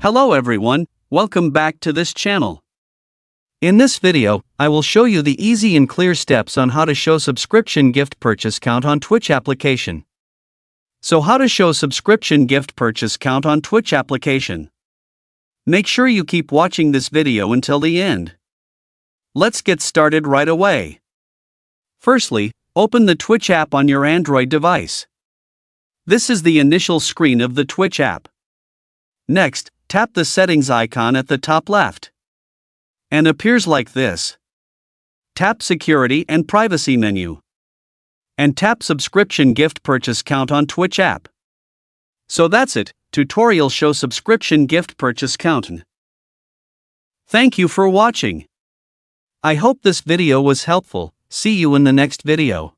Hello everyone, welcome back to this channel. In this video, I will show you the easy and clear steps on how to show subscription gift purchase count on Twitch application. So how to show subscription gift purchase count on Twitch application. Make sure you keep watching this video until the end. Let's get started right away. Firstly, open the Twitch app on your Android device. This is the initial screen of the Twitch app. Next, tap the settings icon at the top left. And appears like this. Tap Security and Privacy menu. And tap Subscription Gift Purchase Count on Twitch app. So that's it, tutorial show subscription gift purchase count. Thank you for watching. I hope this video was helpful. See you in the next video.